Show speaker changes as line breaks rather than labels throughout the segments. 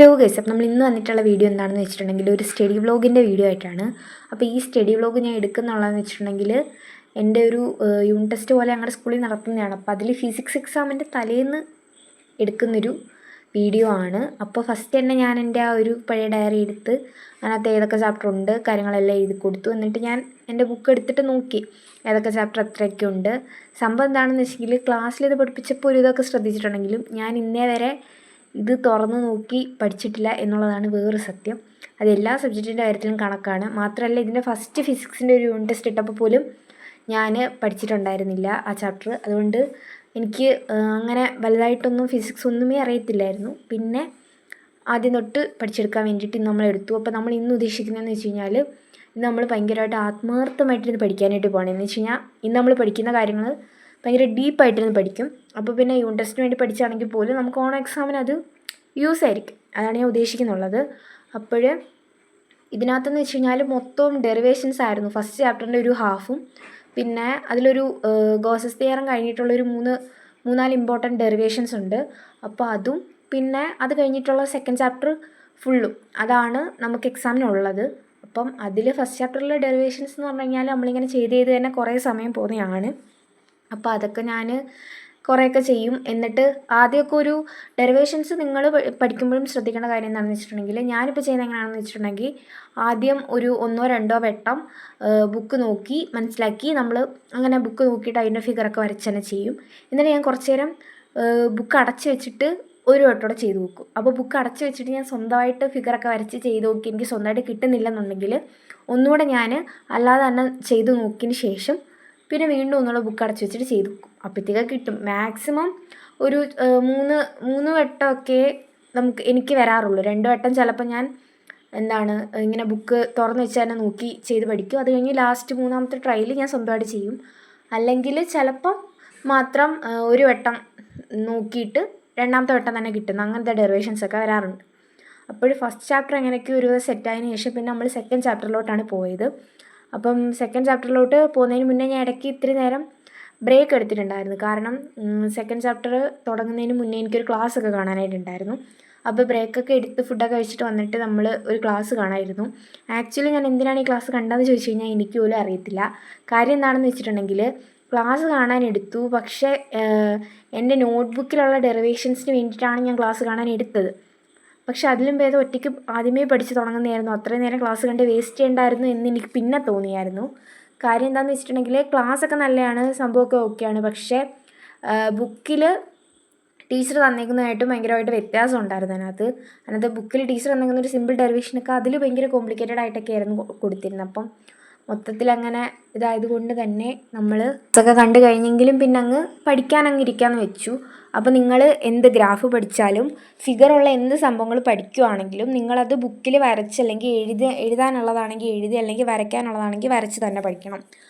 Hello guys, അപ്പോൾ നമ്മൾ ഇന്ന് വന്നിട്ടുള്ള വീഡിയോ എന്താണെന്ന് വെച്ചിട്ടുണ്ടെങ്കിൽ ഒരു സ്റ്റഡി വ്ളോഗിൻ്റെ വീഡിയോ ആയിട്ടാണ്. അപ്പോൾ ഈ സ്റ്റഡി വ്ളോഗ് ഞാൻ എടുക്കുന്നുള്ളതെന്ന് വെച്ചിട്ടുണ്ടെങ്കിൽ എൻ്റെ ഒരു യൂണിറ്റ് ടെസ്റ്റ് പോലെ ഞങ്ങളുടെ സ്കൂളിൽ നടത്തുന്നതാണ്. അപ്പോൾ അതിൽ ഫിസിക്സ് എക്സാമിൻ്റെ തലേന്ന് എടുക്കുന്നൊരു വീഡിയോ ആണ്. അപ്പോൾ ഫസ്റ്റ് തന്നെ ഞാൻ എൻ്റെ ആ ഒരു പഴയ ഡയറി എടുത്ത് അതിനകത്ത് ഏതൊക്കെ ചാപ്റ്റർ ഉണ്ട് കാര്യങ്ങളെല്ലാം എഴുതി കൊടുത്തു. എന്നിട്ട് ഞാൻ എൻ്റെ ബുക്ക് എടുത്തിട്ട് നോക്കി ഏതൊക്കെ ചാപ്റ്റർ എത്രയൊക്കെ ഉണ്ട്. സംഭവം എന്താണെന്ന് വെച്ചെങ്കിൽ ക്ലാസ്സിൽ ഇത് പഠിപ്പിച്ചപ്പോൾ ഒരു ഇതൊക്കെ ശ്രദ്ധിച്ചിട്ടുണ്ടെങ്കിലും ഞാൻ ഇന്നേ വരെ ഇത് തുറന്ന് നോക്കി പഠിച്ചിട്ടില്ല എന്നുള്ളതാണ് വേറൊരു സത്യം. അത് എല്ലാ സബ്ജക്റ്റിൻ്റെ കാര്യത്തിലും കണക്കാണ്. മാത്രമല്ല ഇതിൻ്റെ ഫസ്റ്റ് ഫിസിക്സിൻ്റെ ഒരു യൂണിറ്റ് ടെസ്റ്റ് ഇട്ടപ്പോൾ പോലും ഞാൻ പഠിച്ചിട്ടുണ്ടായിരുന്നില്ല ആ ചാപ്റ്റർ. അതുകൊണ്ട് എനിക്ക് അങ്ങനെ വലുതായിട്ടൊന്നും ഫിസിക്സ് ഒന്നുമേ അറിയത്തില്ലായിരുന്നു. പിന്നെ ആദ്യം തൊട്ട് പഠിച്ചെടുക്കാൻ വേണ്ടിയിട്ട് ഇന്ന് നമ്മൾ എടുത്തു. അപ്പോൾ നമ്മൾ ഇന്ന് ഉദ്ദേശിക്കുന്നതെന്ന് വെച്ച് കഴിഞ്ഞാൽ ഇന്ന് നമ്മൾ ഭയങ്കരമായിട്ട് ആത്മാർത്ഥമായിട്ട് ഇത് പഠിക്കാനായിട്ട് പോകണം. എന്ന് വെച്ച് കഴിഞ്ഞാൽ ഇന്ന് നമ്മൾ പഠിക്കുന്ന കാര്യങ്ങൾ ഭയങ്കര ഡീപ്പായിട്ടിരുന്ന് പഠിക്കും. അപ്പോൾ പിന്നെ യൂണിറ്റ് ടെസ്റ്റിന് വേണ്ടി പഠിച്ചാണെങ്കിൽ പോലും നമുക്ക് ഓണം എക്സാമിന് അത് യൂസ് ആയിരിക്കും. അതാണ് ഞാൻ ഉദ്ദേശിക്കുന്നുള്ളത്. അപ്പോൾ ഇതിനകത്തെന്ന് വെച്ച് കഴിഞ്ഞാൽ മൊത്തം ഡെറിവേഷൻസ് ആയിരുന്നു. ഫസ്റ്റ് ചാപ്റ്ററിൻ്റെ ഒരു ഹാഫും പിന്നെ അതിലൊരു ഗോസസ് തിയറം കഴിഞ്ഞിട്ടുള്ളൊരു മൂന്നാല് ഇമ്പോർട്ടൻറ്റ് ഡെറിവേഷൻസ് ഉണ്ട്. അപ്പോൾ അതും പിന്നെ അത് കഴിഞ്ഞിട്ടുള്ള സെക്കൻഡ് ചാപ്റ്റർ ഫുള്ളും അതാണ് നമുക്ക് എക്സാമിനുള്ളത്. അപ്പം അതിൽ ഫസ്റ്റ് ചാപ്റ്ററിലെ ഡെറിവേഷൻസ് എന്ന് പറഞ്ഞു കഴിഞ്ഞാൽ നമ്മളിങ്ങനെ ചെയ്ത് തന്നെ കുറേ സമയം പോകുന്നതാണ്. അപ്പോൾ അതൊക്കെ ഞാൻ കുറേയൊക്കെ ചെയ്യും. എന്നിട്ട് ആദ്യമൊക്കെ ഒരു ഡെറിവേഷൻസ് നിങ്ങൾ പഠിക്കുമ്പോഴും ശ്രദ്ധിക്കേണ്ട കാര്യം എന്താണെന്ന് വെച്ചിട്ടുണ്ടെങ്കിൽ ഞാനിപ്പോൾ ചെയ്യുന്നത് എങ്ങനെയാണെന്ന് വെച്ചിട്ടുണ്ടെങ്കിൽ ആദ്യം ഒരു 1-2 വട്ടം ബുക്ക് നോക്കി മനസ്സിലാക്കി നമ്മൾ അങ്ങനെ ബുക്ക് നോക്കിയിട്ട് അതിൻ്റെ ഫിഗറൊക്കെ വരച്ച് തന്നെ ചെയ്യും. എന്നിട്ട് ഞാൻ കുറച്ച് നേരം ബുക്ക് അടച്ച് വെച്ചിട്ട് ഒരു വട്ടോടെ ചെയ്ത് നോക്കും. അപ്പോൾ ബുക്ക് അടച്ച് വെച്ചിട്ട് ഞാൻ സ്വന്തമായിട്ട് ഫിഗറൊക്കെ വരച്ച് ചെയ്ത് നോക്കി എനിക്ക് സ്വന്തമായിട്ട് കിട്ടുന്നില്ലെന്നുണ്ടെങ്കിൽ ഒന്നുകൂടെ ഞാൻ അല്ലാതെ തന്നെ ചെയ്ത് നോക്കിയതിന് ശേഷം പിന്നെ വീണ്ടും ഒന്നുള്ള ബുക്ക് അടച്ച് വെച്ചിട്ട് ചെയ്ത് നോക്കും. അപ്പോഴത്തേക്ക് കിട്ടും. മാക്സിമം ഒരു 3 വട്ടമൊക്കെ എനിക്ക് വരാറുള്ളൂ. 2 വട്ടം ചിലപ്പോൾ ഞാൻ ഇങ്ങനെ ബുക്ക് തുറന്ന് വെച്ച് തന്നെ നോക്കി ചെയ്ത് പഠിക്കും. അത് കഴിഞ്ഞ് ലാസ്റ്റ് 3ാമത്തെ ട്രയൽ ഞാൻ സ്വന്തമായിട്ട് ചെയ്യും. അല്ലെങ്കിൽ ചിലപ്പം മാത്രം ഒരു വട്ടം നോക്കിയിട്ട് 2ാമത്തെ വട്ടം തന്നെ കിട്ടുന്നു. അങ്ങനത്തെ ഡെറിവേഷൻസൊക്കെ വരാറുണ്ട്. അപ്പോൾ ഫസ്റ്റ് ചാപ്റ്റർ എങ്ങനെയൊക്കെ ഒരു സെറ്റായതിനു ശേഷം പിന്നെ നമ്മൾ സെക്കൻഡ് ചാപ്റ്ററിലോട്ടാണ് പോയത്. അപ്പം സെക്കൻഡ് ചാപ്റ്ററിലോട്ട് പോകുന്നതിന് മുന്നേ ഞാൻ ഇടയ്ക്ക് ഇത്തിരി നേരം ബ്രേക്ക് എടുത്തിട്ടുണ്ടായിരുന്നു. കാരണം സെക്കൻഡ് ചാപ്റ്റർ തുടങ്ങുന്നതിന് മുന്നേ എനിക്കൊരു ക്ലാസ്സൊക്കെ കാണാനായിട്ടുണ്ടായിരുന്നു. അപ്പോൾ ബ്രേക്കൊക്കെ എടുത്ത് ഫുഡൊക്കെ കഴിച്ചിട്ട് വന്നിട്ട് നമ്മൾ ഒരു ക്ലാസ് കാണാമായിരുന്നു. ആക്ച്വലി ഞാൻ എന്തിനാണ് ഈ ക്ലാസ് കണ്ടതെന്ന് ചോദിച്ചു കഴിഞ്ഞാൽ എനിക്ക് പോലും അറിയത്തില്ല. കാര്യം എന്താണെന്ന് വെച്ചിട്ടുണ്ടെങ്കിൽ ക്ലാസ് കാണാൻ എടുത്തു, പക്ഷേ എൻ്റെ നോട്ട്ബുക്കിലുള്ള ഡെറിവേഷൻസിന് വേണ്ടിയിട്ടാണ് ഞാൻ ക്ലാസ് കാണാൻ എടുത്തത്. പക്ഷെ അതിലും ഭേദം ഒറ്റയ്ക്ക് ആദ്യമേ പഠിച്ച് തുടങ്ങുന്നതായിരുന്നു. അത്രയും നേരം ക്ലാസ് കണ്ട് വേസ്റ്റ് ചെയ്യണ്ടായിരുന്നു എന്ന് എനിക്ക് പിന്നെ തോന്നിയായിരുന്നു. കാര്യം എന്താണെന്ന് വെച്ചിട്ടുണ്ടെങ്കിൽ ക്ലാസ്സൊക്കെ നല്ലതാണ്, സംഭവമൊക്കെ ഓക്കെയാണ്. പക്ഷേ ബുക്കിൽ ടീച്ചർ തന്നേക്കുന്നതായിട്ട് ഭയങ്കരമായിട്ട് വ്യത്യാസം ഉണ്ടായിരുന്നു. അതിനകത്ത് ബുക്കിൽ ടീച്ചർ തന്നേക്കുന്ന ഒരു സിമ്പിൾ ഡെറിവേഷനൊക്കെ അതിൽ ഭയങ്കര കോംപ്ലിക്കേറ്റഡ് ആയിട്ടൊക്കെ ആയിരുന്നു കൊടുത്തിരുന്നത്. അപ്പം മൊത്തത്തിൽ അങ്ങനെ ഇതായതുകൊണ്ട് തന്നെ നമ്മൾ ഇതൊക്കെ കണ്ടു കഴിഞ്ഞെങ്കിലും പിന്നെ അങ്ങ് പഠിക്കാൻ അങ്ങ് ഇരിക്കാമെന്ന് വെച്ചു. അപ്പോൾ നിങ്ങൾ എന്ത് ഗ്രാഫ് പഠിച്ചാലും ഫിഗറുള്ള എന്ത് സംഭവങ്ങൾ പഠിക്കുകയാണെങ്കിലും നിങ്ങളത് ബുക്കിൽ വരച്ച് അല്ലെങ്കിൽ എഴുതാനുള്ളതാണെങ്കിൽ എഴുതി അല്ലെങ്കിൽ വരയ്ക്കാനുള്ളതാണെങ്കിൽ വരച്ച് തന്നെ പഠിക്കണം.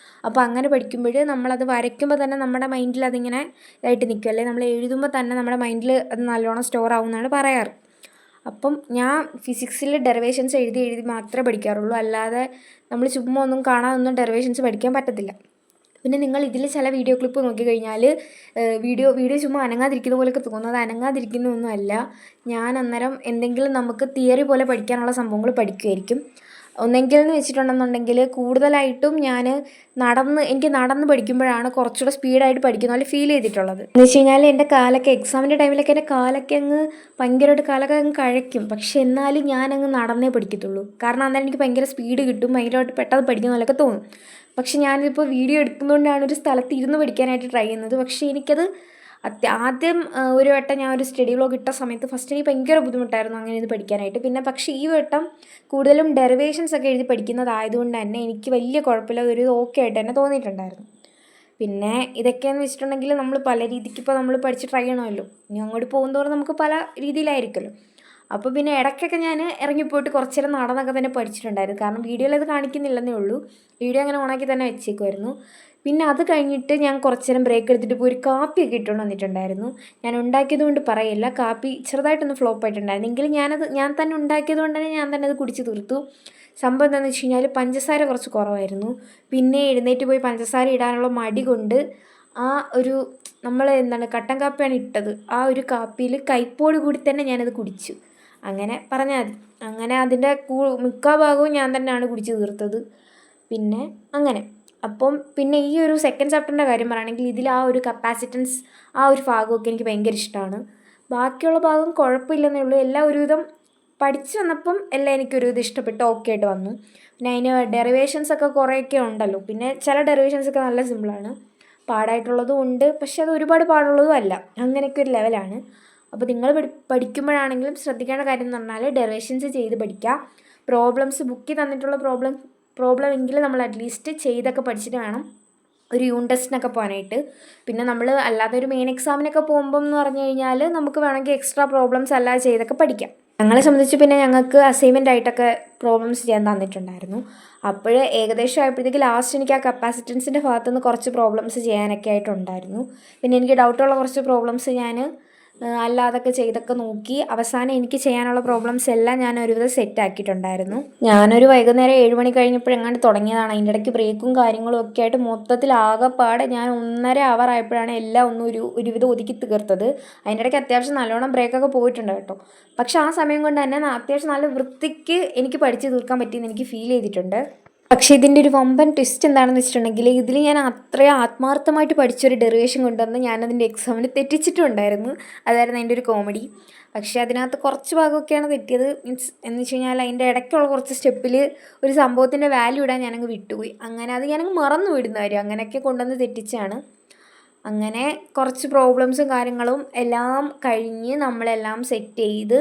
അപ്പോൾ അങ്ങനെ പഠിക്കുമ്പോൾ നമ്മളത് വരയ്ക്കുമ്പോൾ തന്നെ നമ്മുടെ മൈൻഡിൽ അതിങ്ങനെ ഇതായിട്ട് നിൽക്കും. അല്ലെങ്കിൽ നമ്മൾ എഴുതുമ്പോൾ തന്നെ നമ്മുടെ മൈൻഡിൽ അത് നല്ലോണം സ്റ്റോർ ആവുമെന്നാണ് പറയാറ്. അപ്പം ഞാൻ ഫിസിക്സിൽ ഡെറിവേഷൻസ് എഴുതി മാത്രമേ പഠിക്കാറുള്ളൂ. അല്ലാതെ നമ്മൾ ചുമ്മാ ഒന്നും കാണാതൊന്നും ഡെറിവേഷൻസ് പഠിക്കാൻ പറ്റത്തില്ല. പിന്നെ നിങ്ങൾ ഇതിൽ ചില വീഡിയോ ക്ലിപ്പ് നോക്കിക്കഴിഞ്ഞാൽ വീഡിയോ ചുമ്മാ അനങ്ങാതിരിക്കുന്ന പോലെയൊക്കെ തോന്നുന്നത് അനങ്ങാതിരിക്കുന്നൊന്നും അല്ല. ഞാൻ അന്നേരം എന്തെങ്കിലും നമുക്ക് തിയറി പോലെ പഠിക്കാനുള്ള സംഭവങ്ങൾ പഠിക്കുമായിരിക്കും. ഒന്നെങ്കിൽ എന്ന് വെച്ചിട്ടുണ്ടെന്നുണ്ടെങ്കിൽ കൂടുതലായിട്ടും എനിക്ക് നടന്ന് പഠിക്കുമ്പോഴാണ് കുറച്ചുകൂടെ സ്പീഡായിട്ട് പഠിക്കുന്ന പോലെ ഫീൽ ചെയ്തിട്ടുള്ളത്. എന്ന് വെച്ച് കഴിഞ്ഞാൽ എൻ്റെ കാലൊക്കെ എക്സാമിൻ്റെ ടൈമിലൊക്കെ എൻ്റെ കാലൊക്കെ ഭയങ്കരമായിട്ട് കാലൊക്കെ കഴയ്ക്കും. പക്ഷെ എന്നാലും ഞാനങ്ങ് നടന്നേ പഠിക്കത്തുള്ളൂ. കാരണം അന്നേരം എനിക്ക് ഭയങ്കര സ്പീഡ് കിട്ടും, ഭയങ്കരമായിട്ട് പെട്ടെന്ന് പഠിക്കുന്ന പോലെയൊക്കെ തോന്നും. പക്ഷെ ഞാനിപ്പോൾ വീഡിയോ എടുക്കുന്നതുകൊണ്ടാണ് ഒരു സ്ഥലത്ത് ഇരുന്ന് പഠിക്കാനായിട്ട് ട്രൈ ചെയ്യുന്നത്. പക്ഷേ എനിക്കത് ആദ്യം ഒരു വട്ടം ഞാൻ ഒരു സ്റ്റഡി വ്ളോഗ് ഇട്ട സമയത്ത് ഫസ്റ്റ് എനിക്ക് ഭയങ്കര ബുദ്ധിമുട്ടായിരുന്നു അങ്ങനെ ഇത് പഠിക്കാനായിട്ട്. പിന്നെ പക്ഷേ ഈ വട്ടം കൂടുതലും ഡെറിവേഷൻസ് ഒക്കെ എഴുതി പഠിക്കുന്നതായതുകൊണ്ട് തന്നെ എനിക്ക് വലിയ കുഴപ്പമില്ല, ഒരു ഓക്കെ ആയിട്ട് തന്നെ തോന്നിയിട്ടുണ്ടായിരുന്നു. പിന്നെ ഇതൊക്കെയെന്ന് വെച്ചിട്ടുണ്ടെങ്കിൽ നമ്മൾ പല രീതിക്ക് ഇപ്പോൾ നമ്മൾ പഠിച്ച് ട്രൈ ചെയ്യണമല്ലോ. ഇനി അങ്ങോട്ട് പോകുന്നതോറും നമുക്ക് പല രീതിയിലായിരിക്കുമല്ലോ. അപ്പോൾ പിന്നെ ഇടയ്ക്കൊക്കെ ഞാൻ ഇറങ്ങിപ്പോയിട്ട് കുറച്ച് നേരം നടന്നൊക്കെ തന്നെ പഠിച്ചിട്ടുണ്ടായിരുന്നു. കാരണം വീഡിയോയിൽ അത് കാണിക്കുന്നില്ലെന്നേ ഉള്ളൂ. വീഡിയോ അങ്ങനെ ഓണാക്കി തന്നെ വെച്ചേക്കുമായിരുന്നു. പിന്നെ അത് കഴിഞ്ഞിട്ട് ഞാൻ കുറച്ച് നേരം ബ്രേക്ക് എടുത്തിട്ട് പോയി ഒരു കാപ്പിയൊക്കെ ഇട്ടുകൊണ്ട് വന്നിട്ടുണ്ടായിരുന്നു. ഞാൻ ഉണ്ടാക്കിയത് കൊണ്ട് പറയില്ല, കാപ്പി ചെറുതായിട്ടൊന്ന് ഫ്ലോപ്പ് ആയിട്ടുണ്ടായിരുന്നു. എങ്കിലും ഞാൻ തന്നെ ഉണ്ടാക്കിയത് കൊണ്ട് തന്നെ ഞാൻ തന്നെ അത് കുടിച്ച് തീർത്തു. സംഭവം എന്താണെന്ന് വെച്ച് കഴിഞ്ഞാൽ പഞ്ചസാര കുറച്ച് കുറവായിരുന്നു. പിന്നെ എഴുന്നേറ്റ് പോയി പഞ്ചസാര ഇടാനുള്ള മടി കൊണ്ട് ആ ഒരു നമ്മൾ കട്ടൻ കാപ്പിയാണ് ഇട്ടത്. ആ ഒരു കാപ്പിയിൽ കയ്പോട് കൂടി തന്നെ ഞാനത് കുടിച്ചു. അങ്ങനെ പറഞ്ഞാൽ മതി. അങ്ങനെ അതിൻ്റെ മിക്ക ഭാഗവും ഞാൻ തന്നെയാണ് കുടിച്ച് തീർത്തത്. പിന്നെ അങ്ങനെ അപ്പം പിന്നെ ഈ ഒരു സെക്കൻഡ് ചാപ്റ്ററിൻ്റെ കാര്യം പറയുകയാണെങ്കിൽ ഇതിൽ ആ ഒരു കപ്പാസിറ്റൻസ് ആ ഒരു ഭാഗമൊക്കെ എനിക്ക് ഭയങ്കര ഇഷ്ടമാണ്. ബാക്കിയുള്ള ഭാഗം കുഴപ്പമില്ലെന്നേ ഉള്ളൂ. എല്ലാം ഒരുവിധം പഠിച്ചു വന്നപ്പം എല്ലാം എനിക്കൊരു ഇഷ്ടപ്പെട്ട് ഓക്കെ ആയിട്ട് വന്നു. പിന്നെ അതിന് ഡെറിവേഷൻസ് ഒക്കെ കുറേയൊക്കെ ഉണ്ടല്ലോ. പിന്നെ ചില ഡെറിവേഷൻസ് ഒക്കെ നല്ല സിമ്പിളാണ്, പാടായിട്ടുള്ളതും ഉണ്ട്, പക്ഷെ അത് ഒരുപാട് പാടുള്ളതും അല്ല, അങ്ങനെയൊക്കെ ഒരു ലെവലാണ്. അപ്പോൾ നിങ്ങൾ പഠിക്കുമ്പോഴാണെങ്കിലും ശ്രദ്ധിക്കേണ്ട കാര്യം എന്ന് പറഞ്ഞാൽ ഡെറിവേഷൻസ് ചെയ്ത് പഠിക്കുക. പ്രോബ്ലംസ് ബുക്കിൽ തന്നിട്ടുള്ള പ്രോബ്ലം എങ്കിലും നമ്മൾ അറ്റ്ലീസ്റ്റ് ചെയ്തൊക്കെ പഠിച്ചിട്ട് വേണം ഒരു യൂണിറ്റ് ടെസ്റ്റിനൊക്കെ പോകാനായിട്ട്. പിന്നെ നമ്മൾ അല്ലാതെ ഒരു മെയിൻ എക്സാമിനൊക്കെ പോകുമ്പം എന്ന് പറഞ്ഞു കഴിഞ്ഞാൽ നമുക്ക് വേണമെങ്കിൽ എക്സ്ട്രാ പ്രോബ്ലംസ് അല്ലാതെ ചെയ്തൊക്കെ പഠിക്കാം. ഞങ്ങളെ സംബന്ധിച്ച് പിന്നെ ഞങ്ങൾക്ക് അസൈൻമെൻ്റ് ആയിട്ടൊക്കെ പ്രോബ്ലംസ് ചെയ്യാൻ തന്നിട്ടുണ്ടായിരുന്നു. അപ്പോൾ ഏകദേശം ആയപ്പോഴത്തേക്ക് ലാസ്റ്റ് എനിക്ക് ആ കപ്പാസിറ്റൻസിൻ്റെ ഭാഗത്തുനിന്ന് കുറച്ച് പ്രോബ്ലംസ് ചെയ്യാനൊക്കെ ആയിട്ടുണ്ടായിരുന്നു. പിന്നെ എനിക്ക് ഡൗട്ടുള്ള കുറച്ച് പ്രോബ്ലംസ് ഞാൻ അല്ലാതൊക്കെ ചെയ്തൊക്കെ നോക്കി അവസാനം എനിക്ക് ചെയ്യാനുള്ള പ്രോബ്ലംസ് എല്ലാം ഞാൻ ഒരുവിധം സെറ്റ് ആക്കിയിട്ടുണ്ടായിരുന്നു. ഞാനൊരു വൈകുന്നേരം 7 മണി കഴിഞ്ഞപ്പോഴെങ്ങാണ്ട് തുടങ്ങിയതാണ്. അതിൻ്റെ ഇടയ്ക്ക് ബ്രേക്കും കാര്യങ്ങളും ഒക്കെ ആയിട്ട് മൊത്തത്തിൽ ആകെപ്പാടെ ഞാൻ 1.5 അവർ ആയപ്പോഴാണ് എല്ലാം ഒരുവിധം ഒതുക്കി തീർത്തത്. അതിൻ്റെ ഇടയ്ക്ക് അത്യാവശ്യം നല്ലോണം ബ്രേക്കൊക്കെ പോയിട്ടുണ്ട് കേട്ടോ. പക്ഷെ ആ സമയം കൊണ്ട് തന്നെ അത്യാവശ്യം നല്ല വൃത്തിക്ക് എനിക്ക് പഠിച്ച് തീർക്കാൻ പറ്റിയെന്ന് എനിക്ക് ഫീൽ ചെയ്തിട്ടുണ്ട്. പക്ഷേ ഇതിൻ്റെ ഒരു വമ്പൻ ട്വിസ്റ്റ് എന്താണെന്ന് വെച്ചിട്ടുണ്ടെങ്കിൽ ഇതിൽ ഞാൻ അത്രയും ആത്മാർത്ഥമായിട്ട് പഠിച്ചൊരു ഡെറിവേഷൻ കൊണ്ടുവന്ന് ഞാനതിൻ്റെ എക്സാമിന് തെറ്റിച്ചിട്ടുണ്ടായിരുന്നു. അതായിരുന്നു അതിൻ്റെ ഒരു കോമഡി. പക്ഷേ അതിനകത്ത് കുറച്ച് ഭാഗമൊക്കെയാണ് തെറ്റിയത്. മീൻസ് എന്ന് വെച്ച് കഴിഞ്ഞാൽ അതിൻ്റെ ഇടയ്ക്കുള്ള കുറച്ച് സ്റ്റെപ്പിൽ ഒരു സംഭവത്തിൻ്റെ വാല്യൂ ഇടാൻ ഞാനങ്ങ് വിട്ടുപോയി. അങ്ങനെ അത് ഞാനങ്ങ് മറന്നു വിടുന്ന കാര്യം, അങ്ങനെയൊക്കെ കൊണ്ടുവന്ന് തെറ്റിച്ചാണ്. അങ്ങനെ കുറച്ച് പ്രോബ്ലംസും കാര്യങ്ങളും എല്ലാം കഴിഞ്ഞ് നമ്മളെല്ലാം സെറ്റ് ചെയ്ത്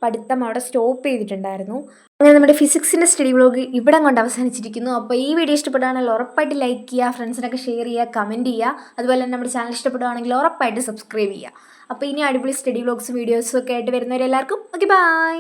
പഠിത്തം അവിടെ സ്റ്റോപ്പ് ചെയ്തിട്ടുണ്ടായിരുന്നു. അങ്ങനെ നമ്മുടെ ഫിസിക്സിൻ്റെ സ്റ്റഡി വ്ലോഗ് ഇവിടെ കൊണ്ട് അവസാനിച്ചിരിക്കുന്നു. അപ്പോൾ ഈ വീഡിയോ ഇഷ്ടപ്പെടുകയാണെങ്കിൽ ഉറപ്പായിട്ട് ലൈക്ക് ചെയ്യുക, ഫ്രണ്ട്സിനൊക്കെ ഷെയർ ചെയ്യുക, കമൻറ്റ് ചെയ്യുക. അതുപോലെ തന്നെ നമ്മുടെ ചാനൽ ഇഷ്ടപ്പെടുകയാണെങ്കിൽ ഉറപ്പായിട്ട് സബ്സ്ക്രൈബ് ചെയ്യുക. അപ്പോൾ ഇനി അടിപൊളി സ്റ്റഡി വ്ലോഗ്സും വീഡിയോസും ഒക്കെ ആയിട്ട് വരുന്നവരെല്ലാവർക്കും ഓക്കെ ബൈ.